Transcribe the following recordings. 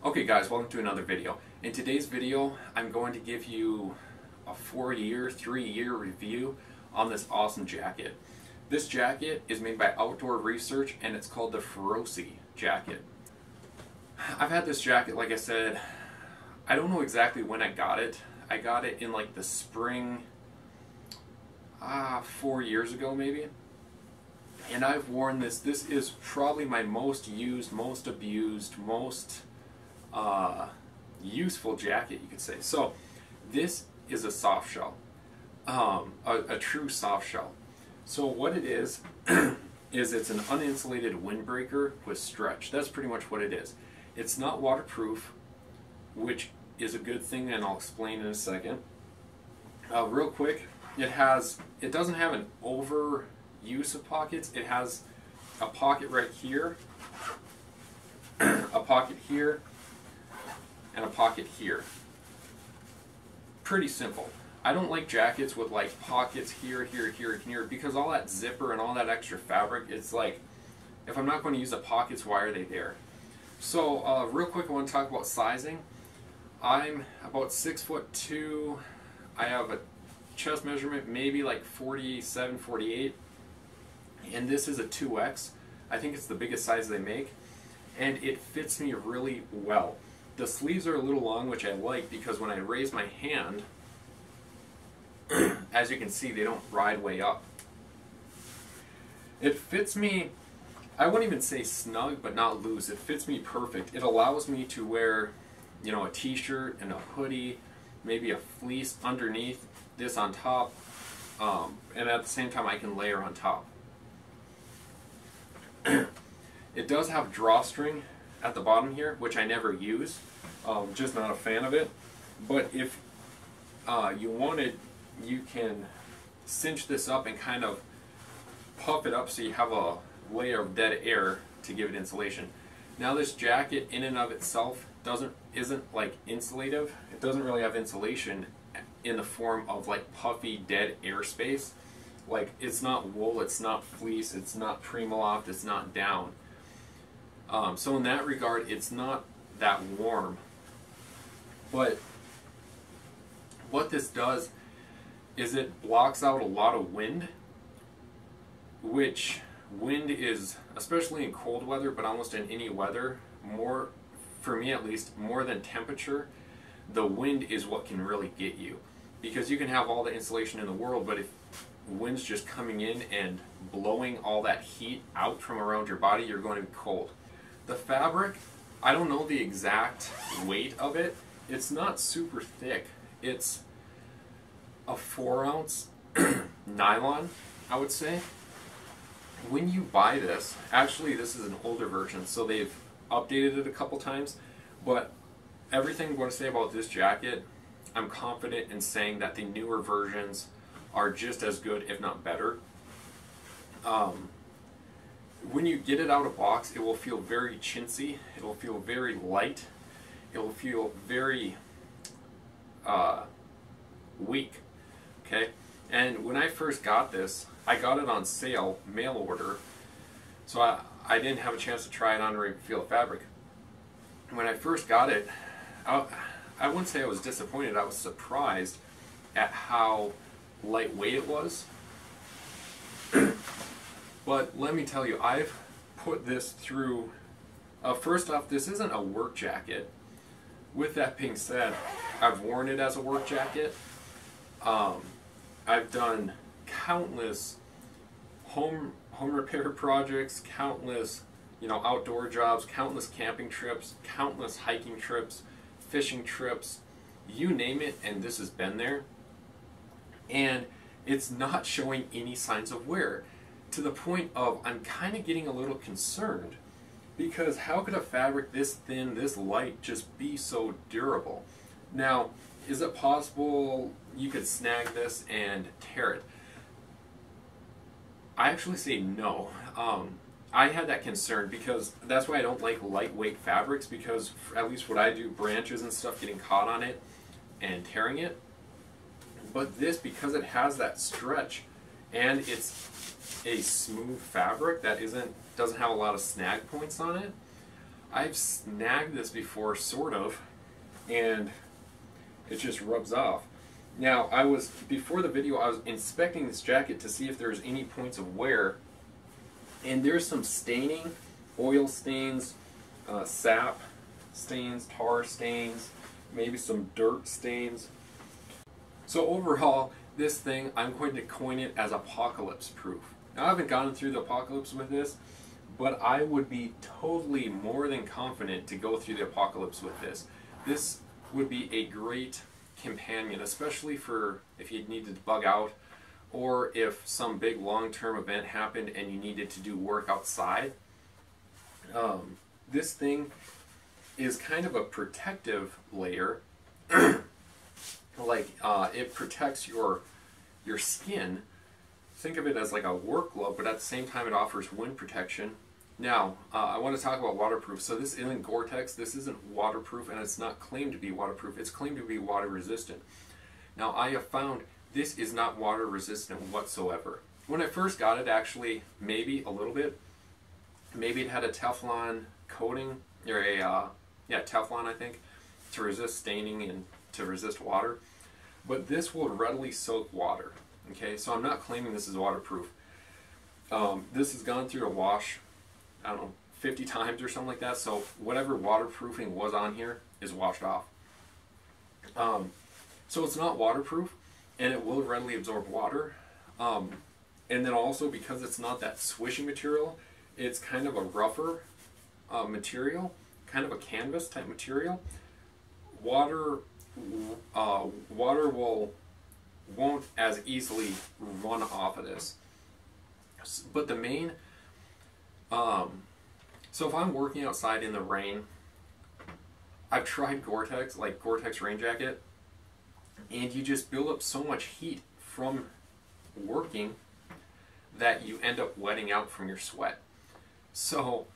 Okay guys, welcome to another video. In today's video, I'm going to give you a 3-year review on this awesome jacket. This jacket is made by Outdoor Research and it's called the Ferrosi jacket. I've had this jacket, like I said, I don't know exactly when I got it. I got it in like the spring, 4 years ago maybe. And I've worn this. This is probably my most used, most abused, most useful jacket, you could say. So this is a soft shell, a true soft shell. So what it is is it's an uninsulated windbreaker with stretch. That's pretty much what it is. It's not waterproof, which is a good thing, and I'll explain in a second. Real quick, it doesn't have an overuse of pockets. It has a pocket right here, a pocket here, and a pocket here. Pretty simple. I don't like jackets with like pockets here, here, here, and here, because all that zipper and all that extra fabric, it's like, if I'm not going to use the pockets, why are they there? So real quick, I want to talk about sizing. I'm about 6'2". I have a chest measurement maybe like 47, 48, and this is a 2X. I think it's the biggest size they make, and it fits me really well. The sleeves are a little long, which I like, because when I raise my hand, as you can see, they don't ride way up. It fits me, I wouldn't even say snug, but not loose. It fits me perfect. It allows me to wear, you know, a t-shirt and a hoodie, maybe a fleece underneath, this on top, and at the same time I can layer on top. It does have drawstring at the bottom here, which I never use, just not a fan of it. But if you wanted, you can cinch this up and kind of puff it up so you have a layer of dead air to give it insulation. Now this jacket in and of itself isn't like insulative. It doesn't really have insulation in the form of like puffy dead air space. Like, it's not wool, it's not fleece, it's not Primaloft, it's not down. So in that regard, it's not that warm. But what this does is it blocks out a lot of wind, which wind is, especially in cold weather, but almost in any weather, more, for me at least, more than temperature, the wind is what can really get you. Because you can have all the insulation in the world, but if wind's just coming in and blowing all that heat out from around your body, you're going to be cold. The fabric, I don't know the exact weight of it. It's not super thick. It's a 4-ounce nylon, I would say. When you buy this, actually this is an older version, so they've updated it a couple times, but everything I'm going to say about this jacket, I'm confident in saying that the newer versions are just as good, if not better. When you get it out of box, it will feel very chintzy, it will feel very light, it will feel very weak, okay? And when I first got this, I got it on sale, mail order, so I didn't have a chance to try it on or even feel the fabric. When I first got it, I wouldn't say I was disappointed, I was surprised at how lightweight it was. But let me tell you, I've put this through, first off, this isn't a work jacket. With that being said, I've worn it as a work jacket. I've done countless home repair projects, countless, you know, outdoor jobs, countless camping trips, countless hiking trips, fishing trips, you name it, and this has been there. And it's not showing any signs of wear, to the point of I'm kind of getting a little concerned, because how could a fabric this thin, this light, just be so durable? Now, is it possible you could snag this and tear it? I actually say no. I had that concern, because that's why I don't like lightweight fabrics, because at least what I do, branches and stuff getting caught on it and tearing it. But this, because it has that stretch and it's a smooth fabric that doesn't have a lot of snag points on it, I've snagged this before, sort of, and it just rubs off. Now, before the video, I was inspecting this jacket to see if there's any points of wear, and there's some staining, oil stains, sap stains, tar stains, maybe some dirt stains. So overall, this thing, I'm going to coin it as apocalypse proof. Now, I haven't gone through the apocalypse with this, but I would be totally more than confident to go through the apocalypse with this. This would be a great companion, especially for if you needed to bug out, or if some big long-term event happened and you needed to do work outside. This thing is kind of a protective layer. Like it protects your skin. Think of it as like a work glove, but at the same time it offers wind protection. Now, I want to talk about waterproof. So this isn't Gore-Tex, this isn't waterproof, and it's not claimed to be waterproof. It's claimed to be water resistant. Now, I have found this is not water resistant whatsoever. When I first got it, actually, maybe a little bit. Maybe it had a Teflon coating, or Teflon, I think, to resist staining and to resist water. But this will readily soak water. Okay, so I'm not claiming this is waterproof. This has gone through a wash, I don't know, 50 times or something like that, so whatever waterproofing was on here is washed off. So it's not waterproof, and it will readily absorb water. And then also, because it's not that swishy material, it's kind of a rougher material, kind of a canvas type material. Water won't as easily run off of this. But the main so if I'm working outside in the rain, I've tried Gore-Tex, like Gore-Tex rain jacket, and you just build up so much heat from working that you end up wetting out from your sweat. So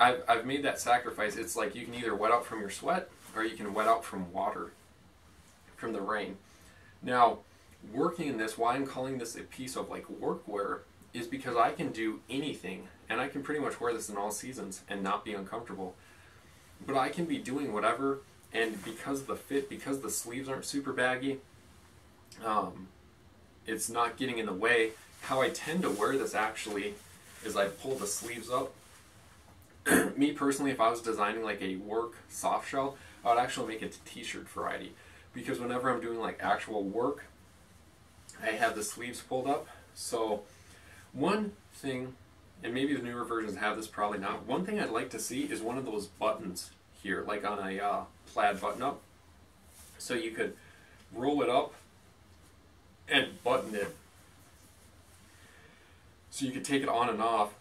I've made that sacrifice. It's like you can either wet out from your sweat or you can wet out from water, from the rain. Now, working in this, why I'm calling this a piece of like workwear, is because I can do anything, and I can pretty much wear this in all seasons and not be uncomfortable. But I can be doing whatever, and because of the fit, because the sleeves aren't super baggy, it's not getting in the way. How I tend to wear this actually is I pull the sleeves up. Me personally, if I was designing like a work soft shell, I would actually make it to t-shirt variety, because whenever I'm doing like actual work, I have the sleeves pulled up. So one thing, and maybe the newer versions have this, probably not, one thing I'd like to see is one of those buttons here, like on a plaid button up. So you could roll it up and button it. So you could take it on and off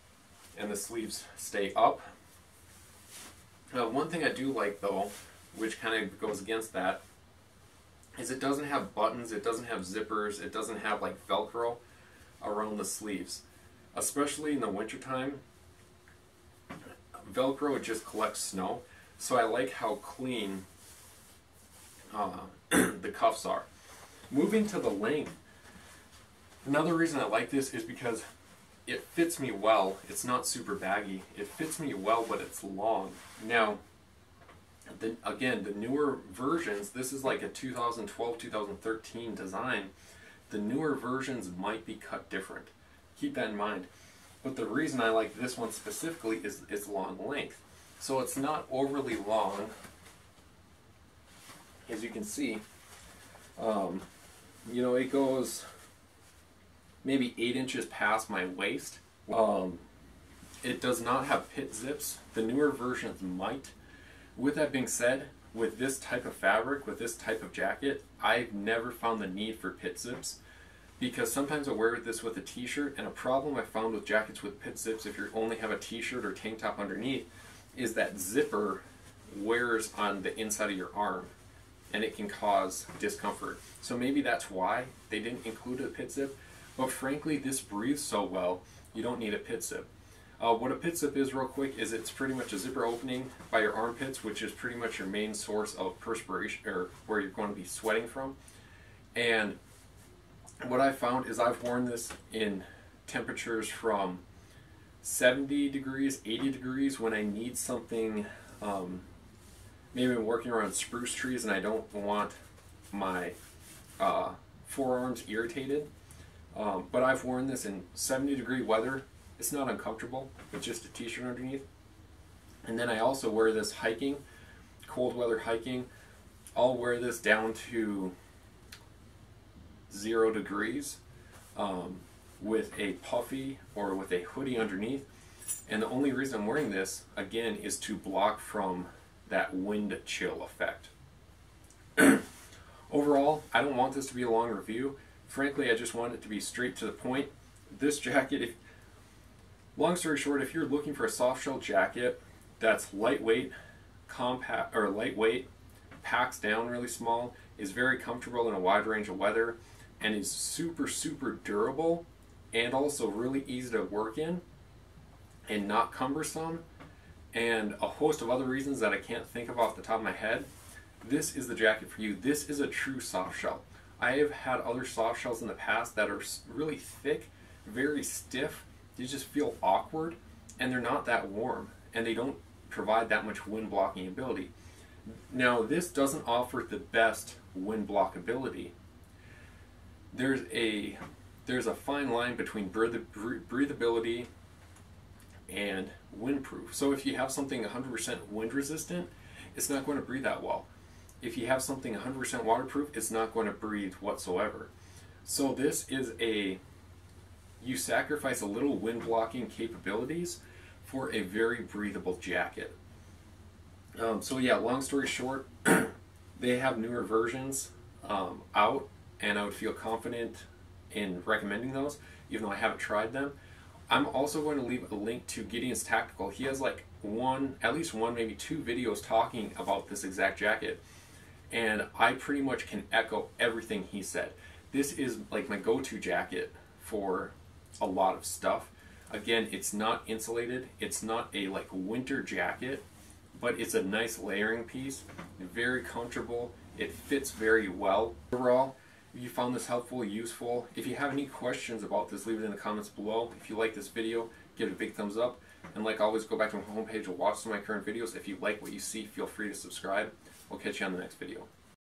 and the sleeves stay up. One thing I do like though, which kind of goes against that, is it doesn't have buttons, it doesn't have zippers, it doesn't have like Velcro around the sleeves. Especially in the wintertime, Velcro, it just collects snow. So I like how clean the cuffs are. Moving to the length, another reason I like this is because it fits me well. It's not super baggy. It fits me well, but it's long. Now, again, the newer versions, this is like a 2012, 2013 design. The newer versions might be cut different. Keep that in mind. But the reason I like this one specifically is its long length. So it's not overly long. As you can see, you know, it goes maybe 8 inches past my waist. It does not have pit zips. The newer versions might. With that being said, with this type of fabric, with this type of jacket, I've never found the need for pit zips, because sometimes I wear this with a t-shirt, and a problem I found with jackets with pit zips, if you only have a t-shirt or tank top underneath, is that zipper wears on the inside of your arm, and it can cause discomfort. So maybe that's why they didn't include a pit zip, but frankly, this breathes so well, you don't need a pit zip. What a pit zip is, real quick, is it's pretty much a zipper opening by your armpits, which is pretty much your main source of perspiration, or where you're going to be sweating from. And what I found is I've worn this in temperatures from 70 degrees, 80 degrees when I need something. Maybe I'm working around spruce trees and I don't want my forearms irritated. But I've worn this in 70-degree weather. It's not uncomfortable with just a t-shirt underneath. And then I also wear this hiking, cold weather hiking. I'll wear this down to 0 degrees with a puffy or with a hoodie underneath. And the only reason I'm wearing this, again, is to block from that wind chill effect. Overall, I don't want this to be a long review. Frankly, I just want it to be straight to the point. This jacket, long story short, if you're looking for a soft shell jacket that's lightweight, compact, or lightweight, packs down really small, is very comfortable in a wide range of weather, and is super, super durable, and also really easy to work in, and not cumbersome, and a host of other reasons that I can't think of off the top of my head, this is the jacket for you. This is a true soft shell. I have had other soft shells in the past that are really thick, very stiff. They just feel awkward, and they're not that warm, and they don't provide that much wind blocking ability. Now, this doesn't offer the best wind block ability. There's a fine line between breathability and windproof. So if you have something 100% wind resistant, it's not going to breathe that well. If you have something 100% waterproof, it's not going to breathe whatsoever. So this is you sacrifice a little wind blocking capabilities for a very breathable jacket. So yeah, long story short, they have newer versions out, and I would feel confident in recommending those, even though I haven't tried them. I'm also going to leave a link to Gideon's Tactical. He has like at least one, maybe 2 videos talking about this exact jacket, and I pretty much can echo everything he said. This is like my go-to jacket for a lot of stuff. Again, it's not insulated. It's not a like winter jacket, but it's a nice layering piece. Very comfortable. It fits very well. Overall, if you found this helpful, useful, if you have any questions about this, leave it in the comments below. If you like this video, give it a big thumbs up. And like always, go back to my homepage and watch some of my current videos. If you like what you see, feel free to subscribe. We'll catch you on the next video.